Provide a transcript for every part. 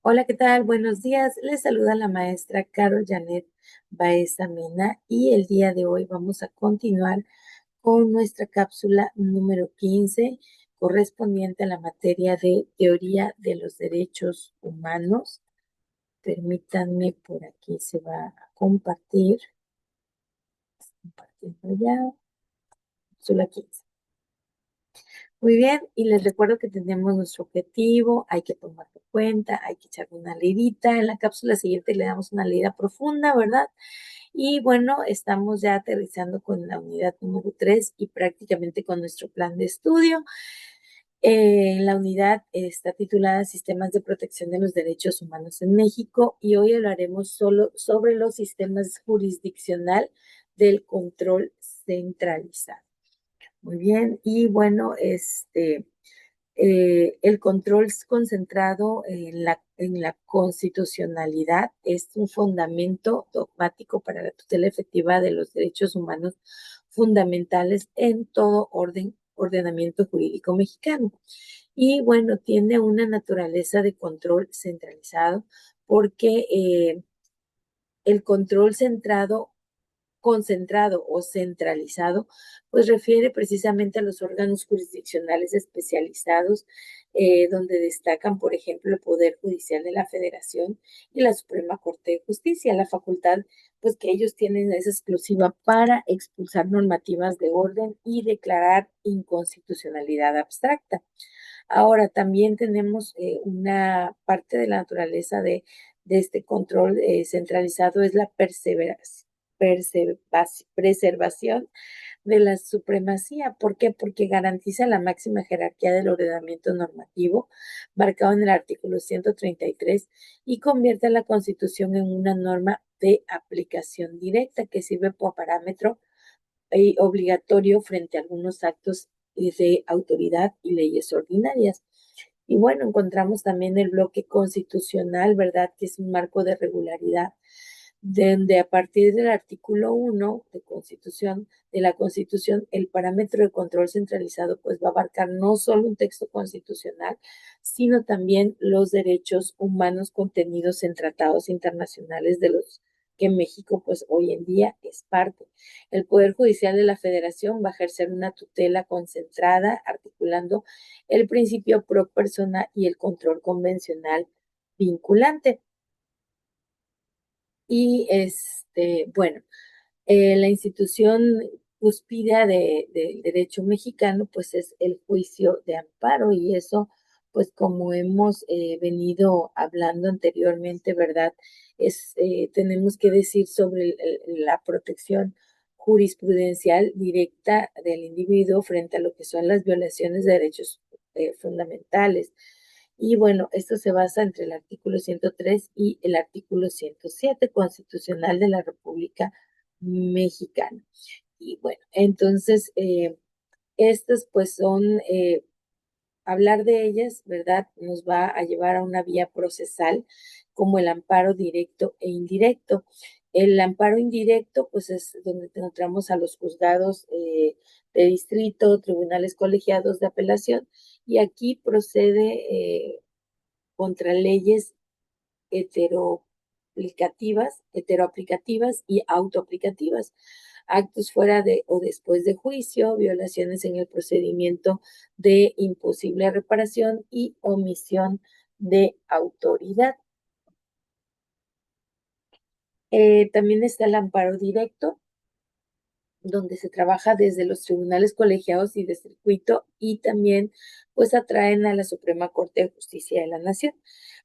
Hola, ¿qué tal? Buenos días. Les saluda la maestra Carol Janet Baeza Mena y el día de hoy vamos a continuar con nuestra cápsula número 15 correspondiente a la materia de teoría de los derechos humanos. Permítanme, por aquí se va a compartir, compartiendo ya, cápsula 15. Muy bien, y les recuerdo que tenemos nuestro objetivo, hay que tomar en cuenta, hay que echar una leidita. En la cápsula siguiente le damos una leída profunda, ¿verdad? Y bueno, estamos ya aterrizando con la unidad número 3 y prácticamente con nuestro plan de estudio. La unidad está titulada Sistemas de Protección de los Derechos Humanos en México y hoy hablaremos solo sobre los sistemas jurisdiccional del control centralizado. Muy bien, y bueno, el control concentrado en la constitucionalidad es un fundamento dogmático para la tutela efectiva de los derechos humanos fundamentales en todo ordenamiento jurídico mexicano. Y bueno, tiene una naturaleza de control centralizado porque el control concentrado o centralizado, pues refiere precisamente a los órganos jurisdiccionales especializados, donde destacan, por ejemplo, el Poder Judicial de la Federación y la Suprema Corte de Justicia. La facultad, pues que ellos tienen es exclusiva para expulsar normativas de orden y declarar inconstitucionalidad abstracta. Ahora, también tenemos una parte de la naturaleza de este control centralizado es la preservación de la supremacía. ¿Por qué? Porque garantiza la máxima jerarquía del ordenamiento normativo marcado en el artículo 133 y convierte a la Constitución en una norma de aplicación directa que sirve como parámetro obligatorio frente a algunos actos de autoridad y leyes ordinarias. Y bueno, encontramos también el bloque constitucional, ¿verdad? Que es un marco de regularidad, donde a partir del artículo 1 de la Constitución, el parámetro de control centralizado pues va a abarcar no solo un texto constitucional, sino también los derechos humanos contenidos en tratados internacionales de los que México pues hoy en día es parte. El Poder Judicial de la Federación va a ejercer una tutela concentrada, articulando el principio pro persona y el control convencional vinculante. Y bueno, la institución cúspide del derecho mexicano, pues es el juicio de amparo y eso, pues como hemos venido hablando anteriormente, ¿verdad? Tenemos que decir sobre la protección jurisprudencial directa del individuo frente a lo que son las violaciones de derechos fundamentales. Y bueno, esto se basa entre el artículo 103 y el artículo 107 constitucional de la República Mexicana. Y bueno, entonces, estas pues son, hablar de ellas, ¿verdad? Nos va a llevar a una vía procesal como el amparo directo e indirecto. El amparo indirecto, pues es donde encontramos a los juzgados de distrito, tribunales colegiados de apelación, y aquí procede contra leyes heteroaplicativas y autoaplicativas, actos fuera de o después de juicio, violaciones en el procedimiento de imposible reparación y omisión de autoridad. También está el amparo directo, donde se trabaja desde los tribunales colegiados y de circuito y también pues atraen a la Suprema Corte de Justicia de la Nación.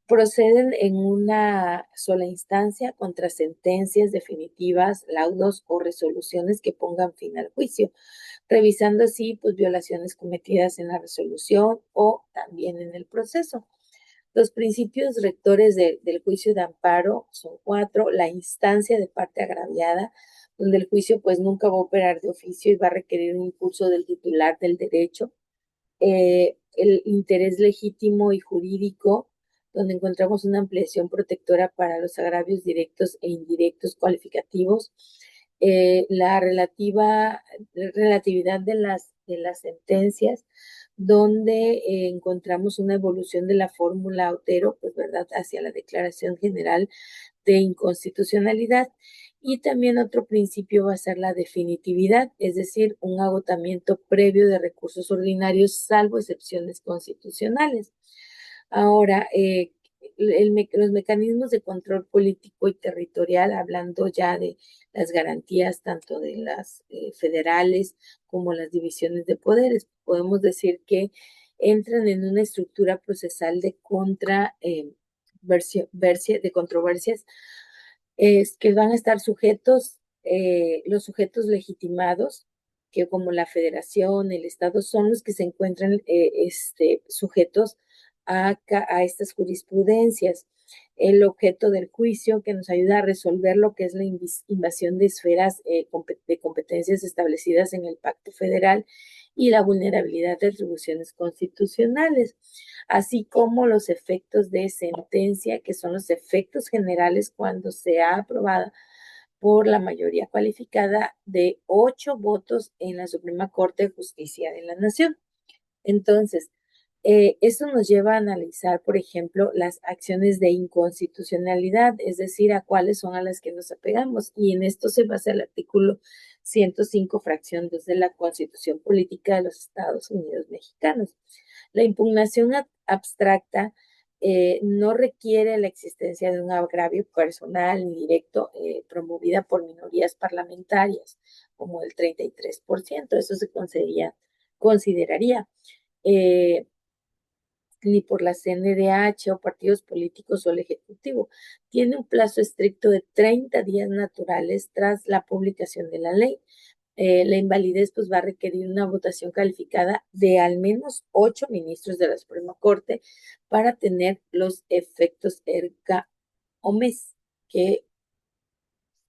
Proceden en una sola instancia contra sentencias definitivas, laudos o resoluciones que pongan fin al juicio, revisando así pues violaciones cometidas en la resolución o también en el proceso. Los principios rectores del juicio de amparo son cuatro: la instancia de parte agraviada, donde el juicio pues nunca va a operar de oficio y va a requerir un impulso del titular del derecho; el interés legítimo y jurídico, donde encontramos una ampliación protectora para los agravios directos e indirectos cualificativos; la relatividad de las sentencias, donde encontramos una evolución de la fórmula Otero, pues, ¿verdad?, hacia la Declaración General de Inconstitucionalidad. Y también otro principio va a ser la definitividad, es decir, un agotamiento previo de recursos ordinarios, salvo excepciones constitucionales. Ahora, los mecanismos de control político y territorial, hablando ya de las garantías tanto de las federales como las divisiones de poderes, podemos decir que entran en una estructura procesal de de controversias, es que van a estar sujetos, los sujetos legitimados, que como la federación, el Estado, son los que se encuentran sujetos a estas jurisprudencias. El objeto del juicio que nos ayuda a resolver lo que es la invasión de esferas de competencias establecidas en el Pacto Federal y la vulnerabilidad de atribuciones constitucionales, así como los efectos de sentencia, que son los efectos generales cuando sea aprobada por la mayoría cualificada de 8 votos en la Suprema Corte de Justicia de la Nación. Entonces, esto nos lleva a analizar, por ejemplo, las acciones de inconstitucionalidad, es decir, a cuáles son a las que nos apegamos. Y en esto se basa el artículo 105, fracción 2 de la Constitución Política de los Estados Unidos Mexicanos. La impugnación abstracta no requiere la existencia de un agravio personal ni directo promovida por minorías parlamentarias, como el 33%. Eso se consideraría eh, ni por la CNDH o partidos políticos o el Ejecutivo. Tiene un plazo estricto de 30 días naturales tras la publicación de la ley. La invalidez pues va a requerir una votación calificada de al menos 8 ministros de la Suprema Corte para tener los efectos erga omnes, que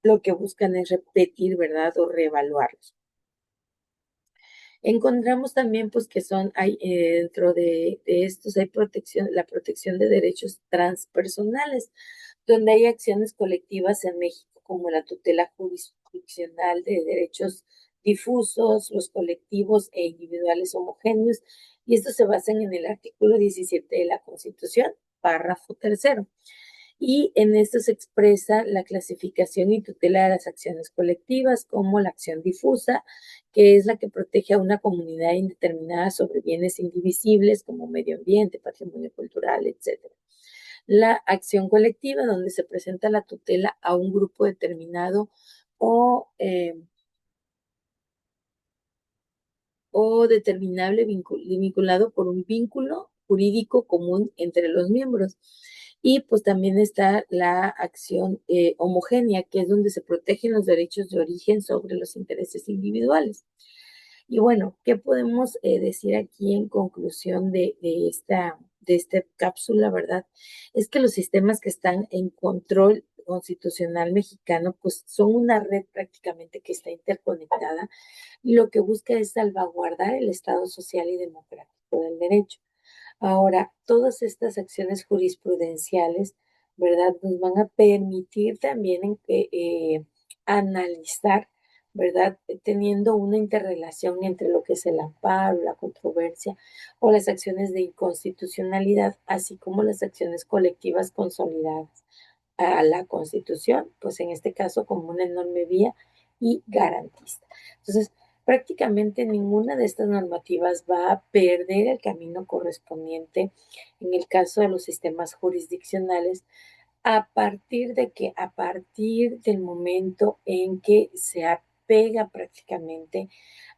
lo que buscan es repetir, ¿verdad?, o reevaluarlos. Encontramos también pues que hay dentro de estos hay la protección de derechos transpersonales, donde hay acciones colectivas en México como la tutela jurisdiccional de derechos difusos, los colectivos e individuales homogéneos, y estos se basan en el artículo 17 de la Constitución, párrafo tercero. Y en esto se expresa la clasificación y tutela de las acciones colectivas como la acción difusa, que es la que protege a una comunidad indeterminada sobre bienes indivisibles como medio ambiente, patrimonio cultural, etc. La acción colectiva, donde se presenta la tutela a un grupo determinado o, eh, o determinable vinculado por un vínculo jurídico común entre los miembros. Y pues también está la acción homogénea, que es donde se protegen los derechos de origen sobre los intereses individuales. Y bueno, ¿qué podemos decir aquí en conclusión de esta cápsula, verdad? Es que los sistemas que están en control constitucional mexicano, pues son una red prácticamente que está interconectada y lo que busca es salvaguardar el Estado social y democrático del derecho. Ahora, todas estas acciones jurisprudenciales, ¿verdad?, nos van a permitir también analizar, ¿verdad?, teniendo una interrelación entre lo que es el amparo, la controversia o las acciones de inconstitucionalidad, así como las acciones colectivas consolidadas a la Constitución, pues en este caso como una enorme vía y garantista. Entonces, prácticamente ninguna de estas normativas va a perder el camino correspondiente en el caso de los sistemas jurisdiccionales, a partir del momento en que se apega prácticamente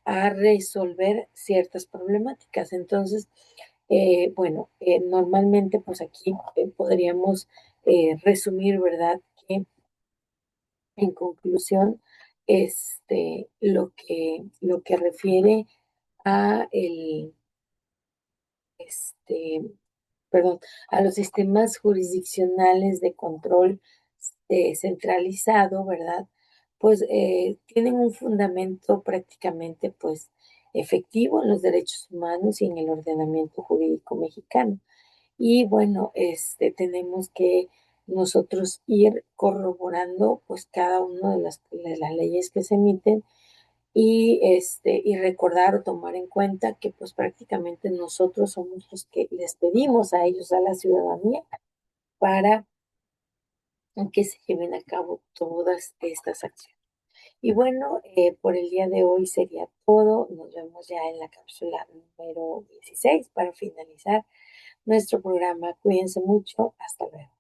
a resolver ciertas problemáticas. Entonces, normalmente pues aquí podríamos resumir, ¿verdad?, que en conclusión, lo que refiere a este, perdón, a los sistemas jurisdiccionales de control centralizado, ¿verdad? Pues tienen un fundamento prácticamente, pues, efectivo en los derechos humanos y en el ordenamiento jurídico mexicano. Y bueno, tenemos que nosotros ir corroborando pues cada una de las leyes que se emiten y recordar o tomar en cuenta que pues prácticamente nosotros somos los que les pedimos a ellos, a la ciudadanía, para que se lleven a cabo todas estas acciones. Y bueno, por el día de hoy sería todo. Nos vemos ya en la cápsula número 16 para finalizar nuestro programa. Cuídense mucho. Hasta luego.